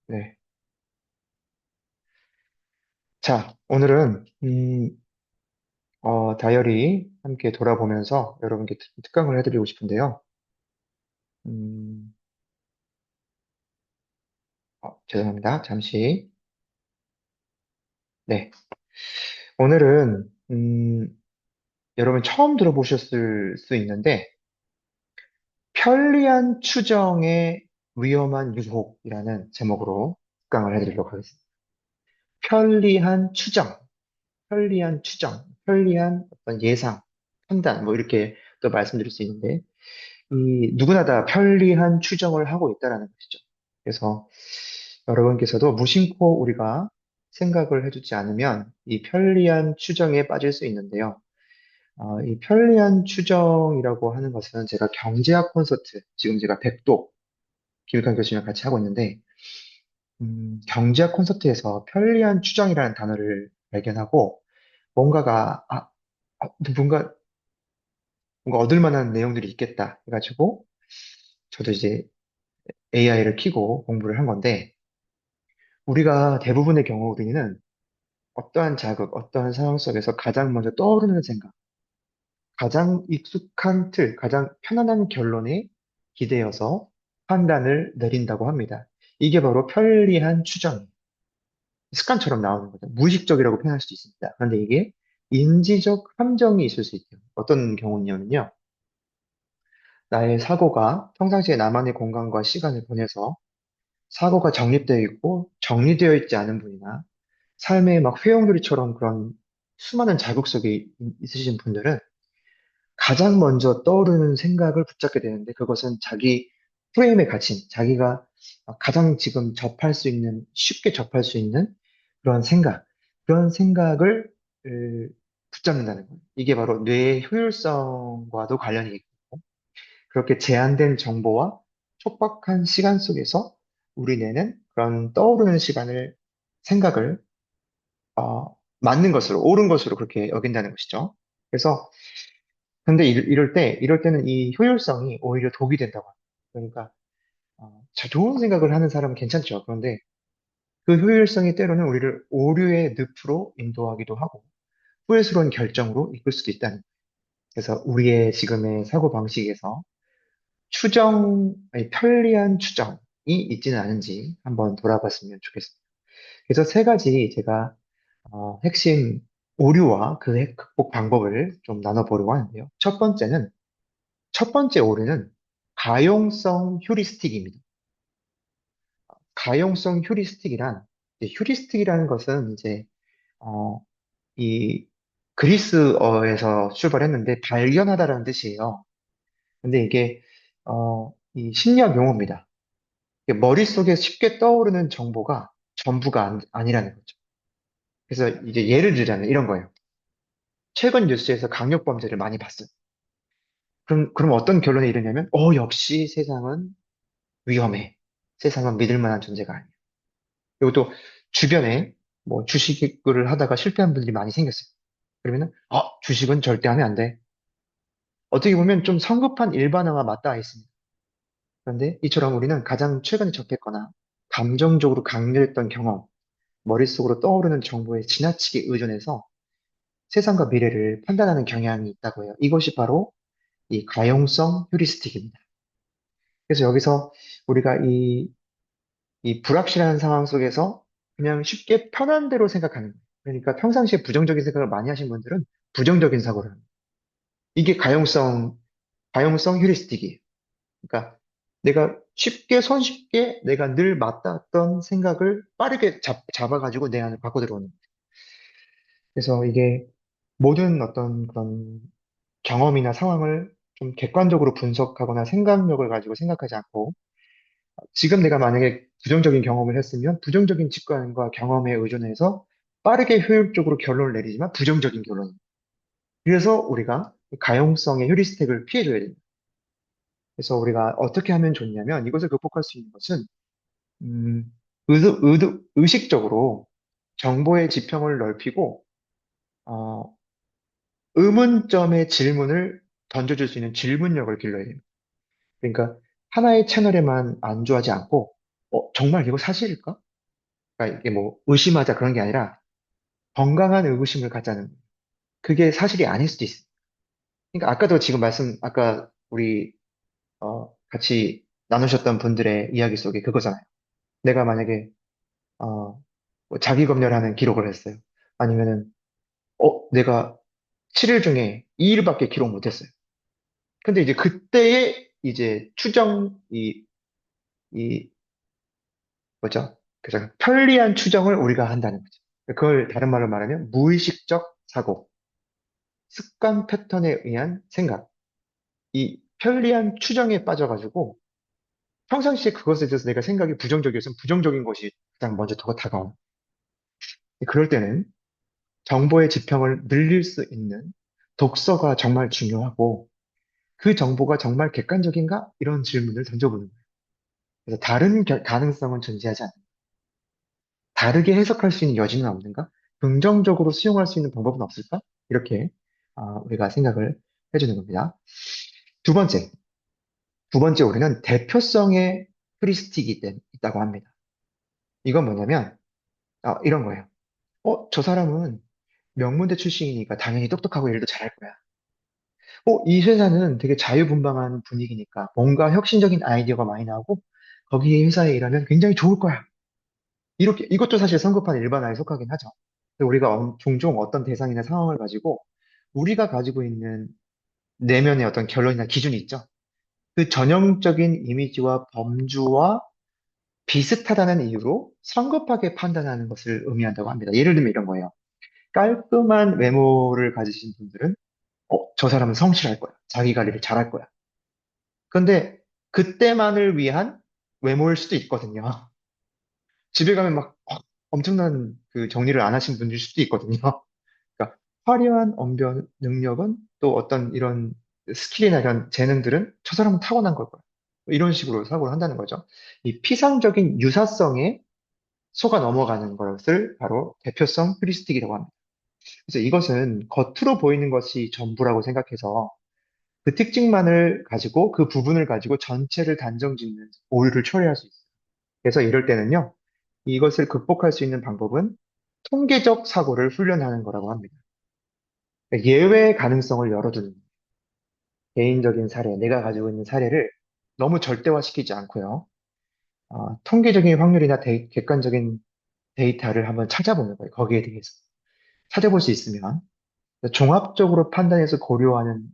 네. 자, 오늘은, 다이어리 함께 돌아보면서 여러분께 특강을 해드리고 싶은데요. 음, 죄송합니다. 잠시. 네. 오늘은, 여러분 처음 들어보셨을 수 있는데, 편리한 추정의 위험한 유혹이라는 제목으로 특강을 해드리도록 하겠습니다. 편리한 추정, 편리한 추정, 편리한 어떤 예상, 판단, 뭐 이렇게 또 말씀드릴 수 있는데, 누구나 다 편리한 추정을 하고 있다라는 것이죠. 그래서 여러분께서도 무심코 우리가 생각을 해두지 않으면 이 편리한 추정에 빠질 수 있는데요. 이 편리한 추정이라고 하는 것은 제가 경제학 콘서트, 지금 제가 백도 김익환 교수님과 같이 하고 있는데, 경제학 콘서트에서 편리한 추정이라는 단어를 발견하고, 뭔가가, 뭔가, 뭔가 얻을 만한 내용들이 있겠다 해가지고, 저도 이제 AI를 키고 공부를 한 건데, 우리가 대부분의 경우 우리는 어떠한 자극, 어떠한 상황 속에서 가장 먼저 떠오르는 생각, 가장 익숙한 틀, 가장 편안한 결론에 기대어서 판단을 내린다고 합니다. 이게 바로 편리한 추정, 습관처럼 나오는 거죠. 무의식적이라고 표현할 수도 있습니다. 그런데 이게 인지적 함정이 있을 수 있대요. 어떤 경우냐면요. 나의 사고가 평상시에 나만의 공간과 시간을 보내서 사고가 정립되어 있고 정리되어 있지 않은 분이나 삶의 막 회오리처럼 그런 수많은 자극 속에 있으신 분들은 가장 먼저 떠오르는 생각을 붙잡게 되는데 그것은 자기 프레임에 갇힌 자기가 가장 지금 접할 수 있는 쉽게 접할 수 있는 그런 생각 그런 생각을 붙잡는다는 거예요. 이게 바로 뇌의 효율성과도 관련이 있고 그렇게 제한된 정보와 촉박한 시간 속에서 우리 뇌는 그런 떠오르는 시간을 생각을 맞는 것으로, 옳은 것으로 그렇게 여긴다는 것이죠. 그래서, 근데 이럴 때는 이 효율성이 오히려 독이 된다고 합니다. 그러니까, 좋은 생각을 하는 사람은 괜찮죠. 그런데 그 효율성이 때로는 우리를 오류의 늪으로 인도하기도 하고, 후회스러운 결정으로 이끌 수도 있다는. 그래서 우리의 지금의 사고방식에서 아니, 편리한 추정이 있지는 않은지 한번 돌아봤으면 좋겠습니다. 그래서 세 가지 제가 핵심 오류와 그 극복 방법을 좀 나눠보려고 하는데요. 첫 번째 오류는 가용성 휴리스틱입니다. 가용성 휴리스틱이란, 이제 휴리스틱이라는 것은 이제, 어, 이 그리스어에서 출발했는데 발견하다라는 뜻이에요. 근데 이게, 이 심리학 용어입니다. 이게 머릿속에 쉽게 떠오르는 정보가 전부가 아니라는 거죠. 그래서 이제 예를 들자면 이런 거예요. 최근 뉴스에서 강력범죄를 많이 봤어요. 그럼 어떤 결론에 이르냐면, 역시 세상은 위험해. 세상은 믿을 만한 존재가 아니야. 그리고 또 주변에 뭐 주식을 하다가 실패한 분들이 많이 생겼어요. 그러면은, 주식은 절대 하면 안 돼. 어떻게 보면 좀 성급한 일반화가 맞닿아 있습니다. 그런데 이처럼 우리는 가장 최근에 접했거나 감정적으로 강렬했던 경험, 머릿속으로 떠오르는 정보에 지나치게 의존해서 세상과 미래를 판단하는 경향이 있다고 해요. 이것이 바로 이 가용성 휴리스틱입니다. 그래서 여기서 우리가 이 불확실한 상황 속에서 그냥 쉽게 편한 대로 생각하는 거예요. 그러니까 평상시에 부정적인 생각을 많이 하신 분들은 부정적인 사고를 합니다. 이게 가용성 휴리스틱이에요. 그러니까 내가 손쉽게 내가 늘 맞닿았던 생각을 빠르게 잡아가지고 내 안을 바꿔 들어오는 거예요. 그래서 이게 모든 어떤 그런 경험이나 상황을 좀 객관적으로 분석하거나 생각력을 가지고 생각하지 않고 지금 내가 만약에 부정적인 경험을 했으면 부정적인 직관과 경험에 의존해서 빠르게 효율적으로 결론을 내리지만 부정적인 결론. 그래서 우리가 가용성의 휴리스틱을 피해줘야 됩니다. 그래서 우리가 어떻게 하면 좋냐면 이것을 극복할 수 있는 것은 음, 의식적으로 정보의 지평을 넓히고 어, 의문점의 질문을 던져줄 수 있는 질문력을 길러야 됩니다. 그러니까 하나의 채널에만 안주하지 않고 정말 이거 사실일까? 그러니까 이게 뭐 의심하자 그런 게 아니라 건강한 의구심을 갖자는 그게 사실이 아닐 수도 있어. 그러니까 아까도 지금 아까 우리 같이 나누셨던 분들의 이야기 속에 그거잖아요. 내가 만약에 어, 뭐 자기 검열하는 기록을 했어요. 아니면은 내가 7일 중에 2일밖에 기록 못했어요. 근데 이제 그때의 이제 이 뭐죠? 그죠? 편리한 추정을 우리가 한다는 거죠. 그걸 다른 말로 말하면 무의식적 사고, 습관 패턴에 의한 생각, 이 편리한 추정에 빠져가지고 평상시에 그것에 대해서 내가 생각이 부정적이었으면 부정적인 것이 가장 먼저 더 다가오는. 그럴 때는 정보의 지평을 늘릴 수 있는 독서가 정말 중요하고 그 정보가 정말 객관적인가? 이런 질문을 던져보는 거예요. 그래서 다른 가능성은 존재하지 않는다. 다르게 해석할 수 있는 여지는 없는가? 긍정적으로 수용할 수 있는 방법은 없을까? 이렇게 우리가 생각을 해주는 겁니다. 두 번째, 두 번째 우리는 대표성의 프리스틱이 있다고 합니다. 이건 뭐냐면 이런 거예요. 저 사람은 명문대 출신이니까 당연히 똑똑하고 일도 잘할 거야. 이 회사는 되게 자유분방한 분위기니까 뭔가 혁신적인 아이디어가 많이 나오고 거기 회사에 일하면 굉장히 좋을 거야. 이렇게 이것도 사실 성급한 일반화에 속하긴 하죠. 근데 우리가 종종 어떤 대상이나 상황을 가지고 우리가 가지고 있는 내면의 어떤 결론이나 기준이 있죠. 그 전형적인 이미지와 범주와 비슷하다는 이유로 성급하게 판단하는 것을 의미한다고 합니다. 예를 들면 이런 거예요. 깔끔한 외모를 가지신 분들은 저 사람은 성실할 거야. 자기 관리를 잘할 거야. 근데 그때만을 위한 외모일 수도 있거든요. 집에 가면 막 엄청난 그 정리를 안 하신 분일 수도 있거든요. 그러니까 화려한 언변 능력은 또 어떤 이런 스킬이나 이런 재능들은 저 사람은 타고난 걸 거야. 뭐 이런 식으로 사고를 한다는 거죠. 이 피상적인 유사성에 속아 넘어가는 것을 바로 대표성 휴리스틱이라고 합니다. 그래서 이것은 겉으로 보이는 것이 전부라고 생각해서 그 특징만을 가지고 그 부분을 가지고 전체를 단정짓는 오류를 초래할 수 있어요. 그래서 이럴 때는요, 이것을 극복할 수 있는 방법은 통계적 사고를 훈련하는 거라고 합니다. 그러니까 예외 가능성을 열어두는 개인적인 사례, 내가 가지고 있는 사례를 너무 절대화시키지 않고요. 통계적인 확률이나 객관적인 데이터를 한번 찾아보는 거예요. 거기에 대해서. 찾아볼 수 있으면 종합적으로 판단해서 고려하는,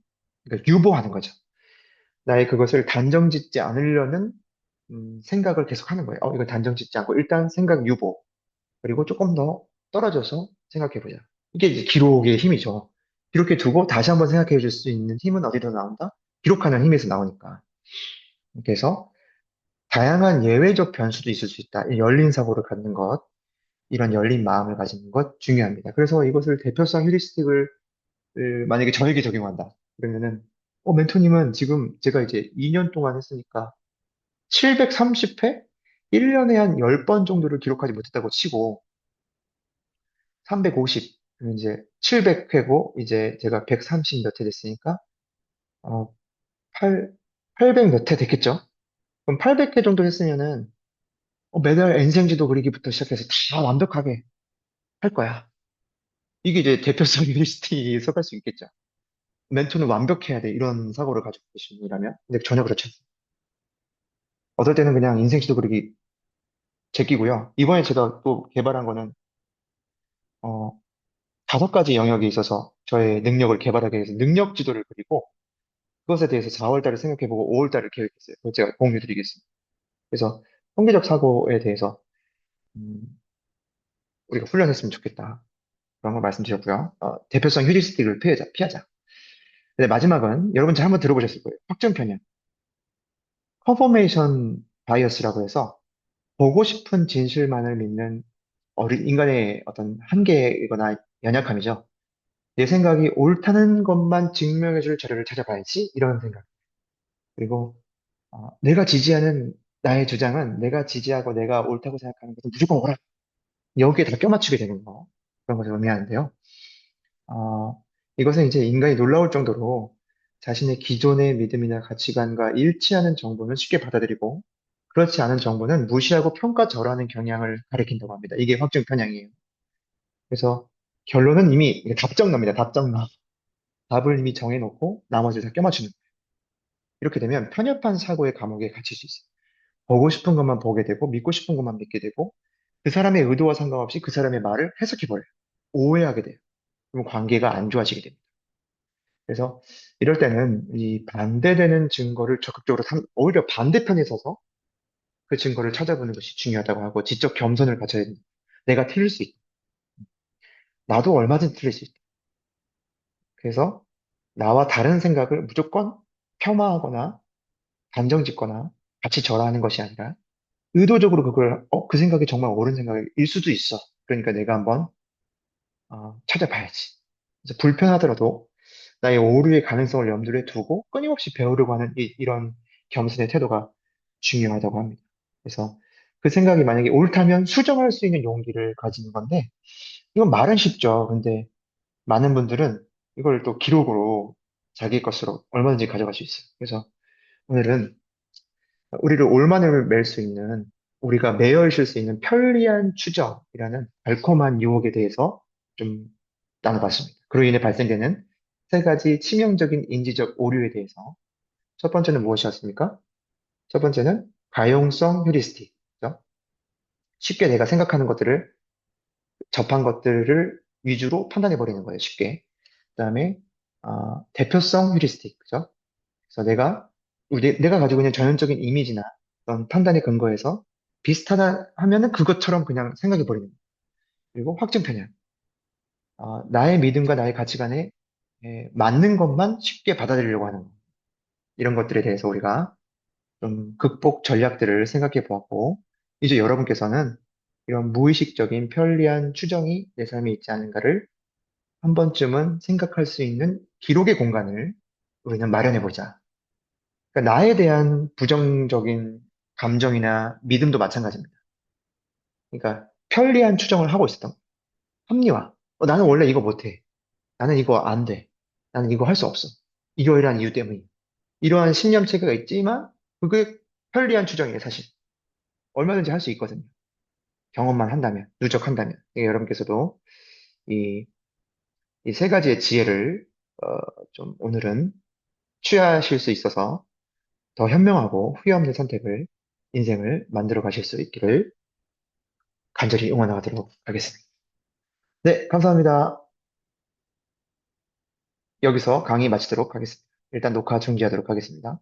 그러니까 유보하는 거죠. 나의 그것을 단정짓지 않으려는 생각을 계속 하는 거예요. 이거 단정짓지 않고 일단 생각 유보. 그리고 조금 더 떨어져서 생각해보자. 이게 이제 기록의 힘이죠. 기록해 두고 다시 한번 생각해 줄 수 있는 힘은 어디서 나온다? 기록하는 힘에서 나오니까. 그래서 다양한 예외적 변수도 있을 수 있다. 이 열린 사고를 갖는 것, 이런 열린 마음을 가지는 것 중요합니다. 그래서 이것을 대표성 휴리스틱을 만약에 저에게 적용한다. 그러면은, 멘토님은 지금 제가 이제 2년 동안 했으니까 730회? 1년에 한 10번 정도를 기록하지 못했다고 치고, 350, 그럼 이제 700회고, 이제 제가 130 몇 회 됐으니까, 어, 800 몇 회 됐겠죠? 그럼 800회 정도 했으면은, 매달 N생지도 그리기부터 시작해서 다 완벽하게 할 거야. 이게 이제 대표성 유니스티에 속할 수 있겠죠. 멘토는 완벽해야 돼. 이런 사고를 가지고 계신 분이라면. 근데 전혀 그렇지 않습니다. 어떨 때는 그냥 인생지도 그리기 제끼고요. 이번에 제가 또 개발한 거는, 어, 5가지 영역에 있어서 저의 능력을 개발하기 위해서 능력 지도를 그리고 그것에 대해서 4월 달에 생각해보고 5월 달을 계획했어요. 그걸 제가 공유 드리겠습니다. 그래서 통계적 사고에 대해서 음, 우리가 훈련했으면 좋겠다. 그런 걸 말씀드렸고요. 대표성 휴리스틱을 피하자. 근데 마지막은 여러분 잘 한번 들어보셨을 거예요. 확정 편향. 컨포메이션 바이어스라고 해서 보고 싶은 진실만을 믿는 인간의 어떤 한계이거나 연약함이죠. 내 생각이 옳다는 것만 증명해줄 자료를 찾아봐야지. 이런 생각. 그리고 내가 지지하는 나의 주장은 내가 지지하고 내가 옳다고 생각하는 것은 무조건 옳아. 여기에 다 껴맞추게 되는 거. 그런 것을 의미하는데요. 이것은 이제 인간이 놀라울 정도로 자신의 기존의 믿음이나 가치관과 일치하는 정보는 쉽게 받아들이고 그렇지 않은 정보는 무시하고 평가절하하는 경향을 가리킨다고 합니다. 이게 확증 편향이에요. 그래서 결론은 이미 이게 답정너입니다. 답정너. 답을 이미 정해놓고 나머지를 다 껴맞추는. 이렇게 되면 편협한 사고의 감옥에 갇힐 수 있어요. 보고 싶은 것만 보게 되고 믿고 싶은 것만 믿게 되고 그 사람의 의도와 상관없이 그 사람의 말을 해석해버려요. 오해하게 돼요. 그럼 관계가 안 좋아지게 됩니다. 그래서 이럴 때는 이 반대되는 증거를 적극적으로 오히려 반대편에 서서 그 증거를 찾아보는 것이 중요하다고 하고 지적 겸손을 가져야 됩니다. 내가 틀릴 수 있다. 나도 얼마든지 틀릴 수 있다. 그래서 나와 다른 생각을 무조건 폄하하거나 단정짓거나 같이 절하하는 것이 아니라 의도적으로 그걸 그 생각이 정말 옳은 생각일 수도 있어. 그러니까 내가 한번 찾아봐야지. 그래서 불편하더라도 나의 오류의 가능성을 염두에 두고 끊임없이 배우려고 하는 이런 겸손의 태도가 중요하다고 합니다. 그래서 그 생각이 만약에 옳다면 수정할 수 있는 용기를 가지는 건데, 이건 말은 쉽죠. 근데 많은 분들은 이걸 또 기록으로 자기 것으로 얼마든지 가져갈 수 있어요. 그래서 오늘은 우리를 올만을 맬 수 있는, 우리가 매여 있을 수 있는 편리한 추정이라는 달콤한 유혹에 대해서 좀 나눠봤습니다. 그로 인해 발생되는 세 가지 치명적인 인지적 오류에 대해서. 첫 번째는 무엇이었습니까? 첫 번째는 가용성 휴리스틱. 그죠? 쉽게 내가 생각하는 것들을, 접한 것들을 위주로 판단해버리는 거예요, 쉽게. 그다음에 대표성 휴리스틱. 그죠? 그래서 내가 가지고 있는 전형적인 이미지나 어떤 판단에 근거해서 비슷하다 하면은 그것처럼 그냥 생각해 버리는 거예요. 그리고 확증 편향. 나의 믿음과 나의 가치관에 맞는 것만 쉽게 받아들이려고 하는 거. 이런 것들에 대해서 우리가 좀 극복 전략들을 생각해 보았고, 이제 여러분께서는 이런 무의식적인 편리한 추정이 내 삶에 있지 않은가를 한 번쯤은 생각할 수 있는 기록의 공간을 우리는 마련해 보자. 그러니까 나에 대한 부정적인 감정이나 믿음도 마찬가지입니다. 그러니까 편리한 추정을 하고 있었던 거예요. 합리화. 나는 원래 이거 못해. 나는 이거 안 돼. 나는 이거 할 수 없어. 이러이러한 이유 때문에. 이러한 신념 체계가 있지만 그게 편리한 추정이에요, 사실. 얼마든지 할 수 있거든요. 경험만 한다면, 누적한다면. 여러분께서도 이, 이 세 가지의 지혜를 좀 오늘은 취하실 수 있어서 더 현명하고 후회 없는 선택을, 인생을 만들어 가실 수 있기를 간절히 응원하도록 하겠습니다. 네, 감사합니다. 여기서 강의 마치도록 하겠습니다. 일단 녹화 중지하도록 하겠습니다.